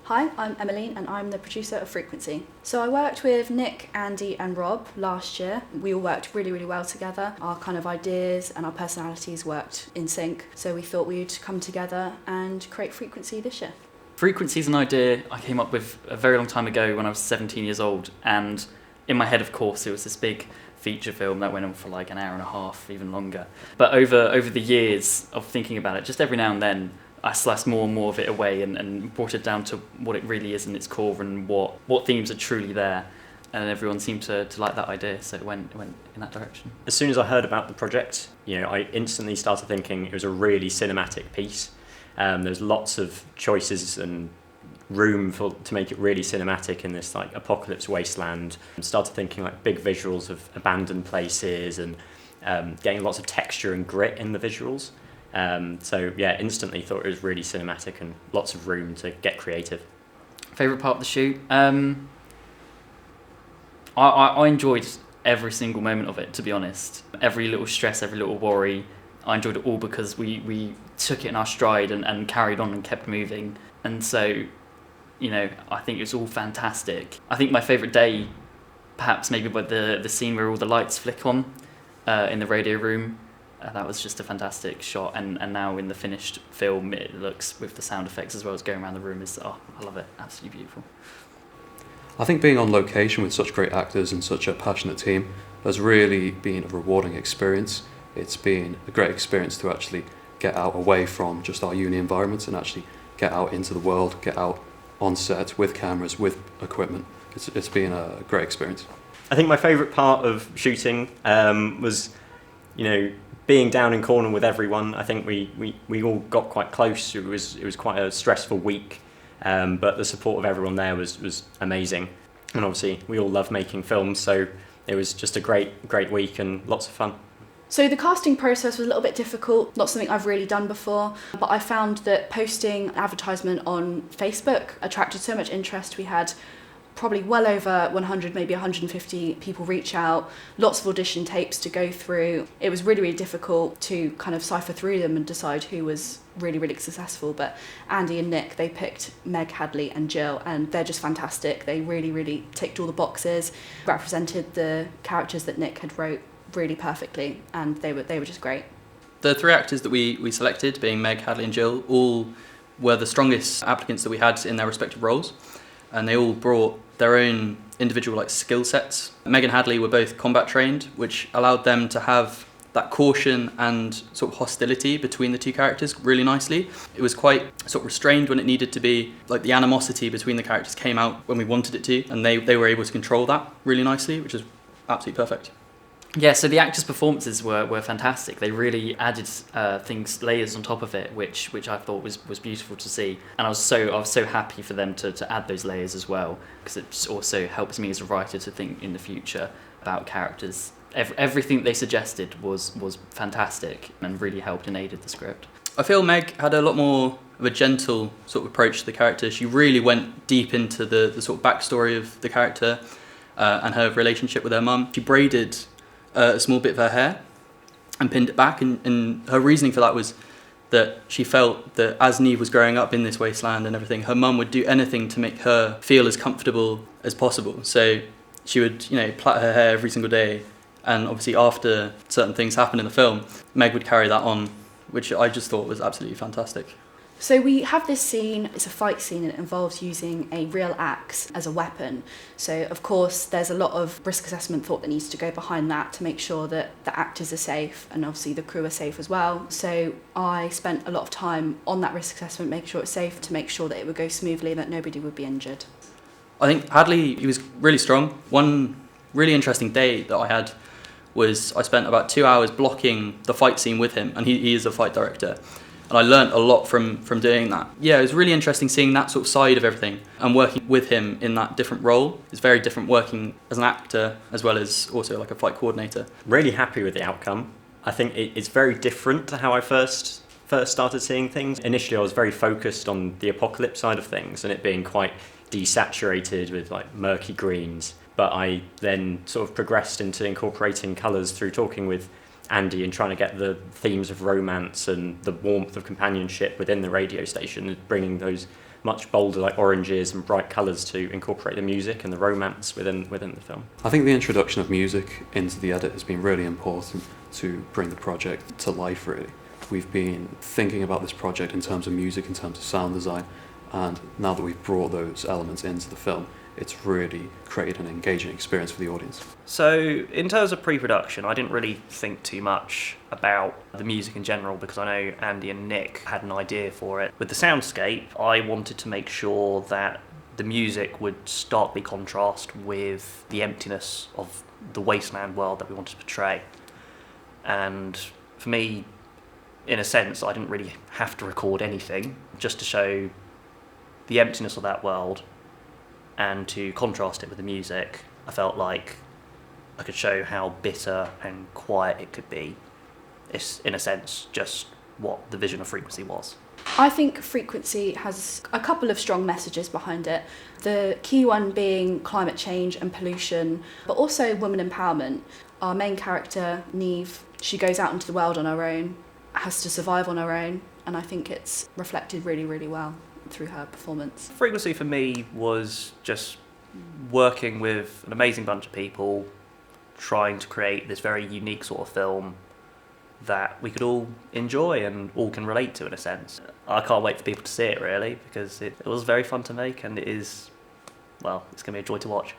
Hi, I'm Emmeline and I'm the producer of Frequency. So I worked with Nick, Andy and Rob last year. We all worked really, really well together. Our kind of ideas and our personalities worked in sync. So we thought we'd come together and create Frequency this year. Frequency is an idea I came up with a very long time ago when I was 17 years old. And in my head, of course, it was this big feature film that went on for like an hour and a half, even longer. But over the years of thinking about it, just every now and then, I sliced more and more of it away and brought it down to what it really is in its core and what themes are truly there. And everyone seemed to like that idea, so it went in that direction. As soon as I heard about the project, I instantly started thinking it was a really cinematic piece. There's lots of choices and room to make it really cinematic in this like apocalypse wasteland. Started thinking like big visuals of abandoned places and getting lots of texture and grit in the visuals. Instantly thought it was really cinematic and lots of room to get creative. Favourite part of the shoot? I enjoyed every single moment of it, to be honest. Every little stress, every little worry, I enjoyed it all because we took it in our stride and carried on and kept moving. And so, I think it was all fantastic. I think my favourite day, perhaps maybe by the scene where all the lights flick on in the radio room. That was just a fantastic shot, and now in the finished film it looks, with the sound effects as well as going around the room, I love it, absolutely beautiful. I think being on location with such great actors and such a passionate team has really been a rewarding experience. It's been a great experience to actually get out away from just our uni environments and actually get out into the world, get out on set with cameras, with equipment. It's been a great experience. I think my favourite part of shooting was, being down in Cornwall with everyone. I think we all got quite close. It was quite a stressful week, but the support of everyone there was amazing. And obviously we all love making films, so it was just a great week and lots of fun. So the casting process was a little bit difficult, not something I've really done before, but I found that posting an advertisement on Facebook attracted so much interest. We had probably well over 100, maybe 150 people reach out, lots of audition tapes to go through. It was really, really difficult to kind of cipher through them and decide who was really, really successful. But Andy and Nick, they picked Meg, Hadley and Jill, and they're just fantastic. They really, really ticked all the boxes, represented the characters that Nick had wrote really perfectly, and they were just great. The three actors that we selected, being Meg, Hadley and Jill, all were the strongest applicants that we had in their respective roles, and they all brought their own individual skill sets. Meg and Hadley were both combat trained, which allowed them to have that caution and sort of hostility between the two characters really nicely. It was quite sort of restrained when it needed to be, like the animosity between the characters came out when we wanted it to, and they were able to control that really nicely, which is absolutely perfect. Yeah, so the actors' performances were fantastic. They really added layers on top of it, which I thought was beautiful to see. And I was so happy for them to add those layers as well, because it also helps me as a writer to think in the future about characters. Everything they suggested was fantastic and really helped and aided the script. I feel Meg had a lot more of a gentle sort of approach to the character. She really went deep into the sort of backstory of the character and her relationship with her mum. She braided a small bit of her hair and pinned it back, and her reasoning for that was that she felt that as Neve was growing up in this wasteland and everything, her mum would do anything to make her feel as comfortable as possible. So she would, plait her hair every single day, and obviously after certain things happened in the film, Meg would carry that on, which I just thought was absolutely fantastic. So we have this scene, it's a fight scene, and it involves using a real axe as a weapon. So of course there's a lot of risk assessment thought that needs to go behind that to make sure that the actors are safe and obviously the crew are safe as well. So I spent a lot of time on that risk assessment, making sure it's safe, to make sure that it would go smoothly and that nobody would be injured. I think Hadley, he was really strong. One really interesting day that I had was I spent about 2 hours blocking the fight scene with him, and he is a fight director. And I learnt a lot from doing that. Yeah, it was really interesting seeing that sort of side of everything and working with him in that different role. It's very different working as an actor as well as also like a fight coordinator. Really happy with the outcome. I think it's very different to how I first started seeing things. Initially I was very focused on the apocalypse side of things and it being quite desaturated with like murky greens. But I then sort of progressed into incorporating colours through talking with Andy in trying to get the themes of romance and the warmth of companionship within the radio station, bringing those much bolder like oranges and bright colours to incorporate the music and the romance within the film. I think the introduction of music into the edit has been really important to bring the project to life, really. We've been thinking about this project in terms of music, in terms of sound design, and now that we've brought those elements into the film, it's really created an engaging experience for the audience. So in terms of pre-production, I didn't really think too much about the music in general because I know Andy and Nick had an idea for it. With the soundscape, I wanted to make sure that the music would starkly contrast with the emptiness of the wasteland world that we wanted to portray. And for me, in a sense, I didn't really have to record anything, just to show the emptiness of that world and to contrast it with the music. I felt like I could show how bitter and quiet it could be. It's, in a sense, just what the vision of Frequency was. I think Frequency has a couple of strong messages behind it. The key one being climate change and pollution, but also women empowerment. Our main character, Neve, she goes out into the world on her own, has to survive on her own, and I think it's reflected really, really well through her performance. Frequency for me was just working with an amazing bunch of people, trying to create this very unique sort of film that we could all enjoy and all can relate to in a sense. I can't wait for people to see it really, because it was very fun to make, and it is, well, it's going to be a joy to watch.